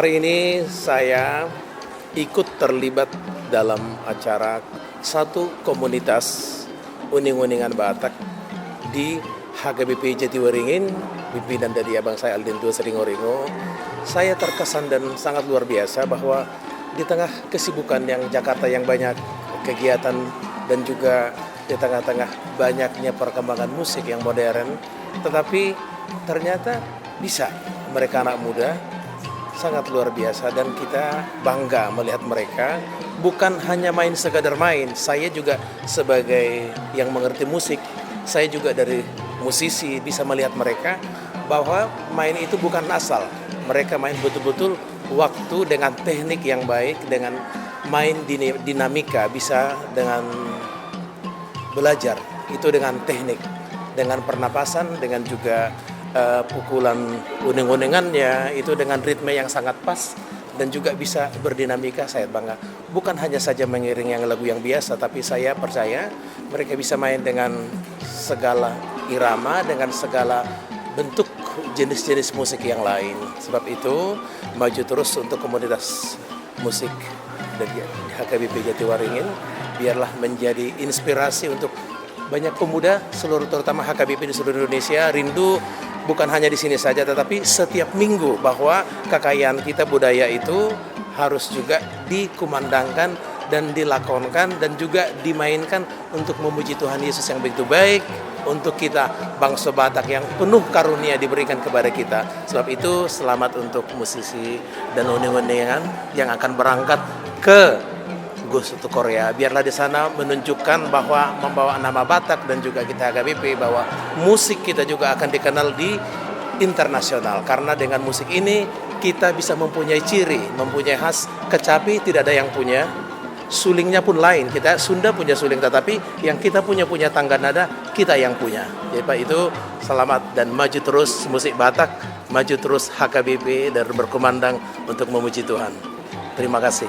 Hari ini saya ikut terlibat dalam acara satu komunitas uning-uningan Batak di HKBP Jatiwaringin, pimpinan dari abang saya Alden Tua Seringoringo. Saya terkesan dan sangat luar biasa bahwa di tengah kesibukan yang Jakarta yang banyak kegiatan dan juga di tengah-tengah banyaknya perkembangan musik yang modern, tetapi ternyata bisa mereka anak muda sangat luar biasa dan kita bangga melihat mereka bukan hanya main sekadar main. Saya juga sebagai yang mengerti musik, saya juga dari musisi bisa melihat mereka bahwa main itu bukan asal. Mereka main betul-betul waktu dengan teknik yang baik, dengan main dinamika, bisa dengan belajar itu dengan teknik, dengan pernapasan, dengan juga pukulan uning-uningannya itu dengan ritme yang sangat pas dan juga bisa berdinamika. Saya bangga bukan hanya saja mengiring yang lagu yang biasa, tapi saya percaya mereka bisa main dengan segala irama, dengan segala bentuk jenis-jenis musik yang lain. Sebab itu maju terus untuk komunitas musik dari HKBP Jatiwaringin, biarlah menjadi inspirasi untuk banyak pemuda seluruh, terutama HKBP di seluruh Indonesia, rindu bukan hanya di sini saja, tetapi setiap minggu bahwa kekayaan kita budaya itu harus juga dikumandangkan dan dilakonkan dan juga dimainkan untuk memuji Tuhan Yesus yang begitu baik untuk kita bangsa Batak yang penuh karunia diberikan kepada kita. Sebab itu selamat untuk musisi dan uning-uningan yang akan berangkat ke Gusutu Korea. Biarlah di sana menunjukkan bahwa membawa nama Batak dan juga kita HKBP bahwa musik kita juga akan dikenal di internasional. Karena dengan musik ini kita bisa mempunyai ciri, mempunyai khas. Kecapi tidak ada yang punya, sulingnya pun lain. Kita Sunda punya suling, tetapi yang kita punya tangga nada kita yang punya. Jadi Pak, itu selamat dan maju terus musik Batak, maju terus HKBP dan berkumandang untuk memuji Tuhan. Terima kasih.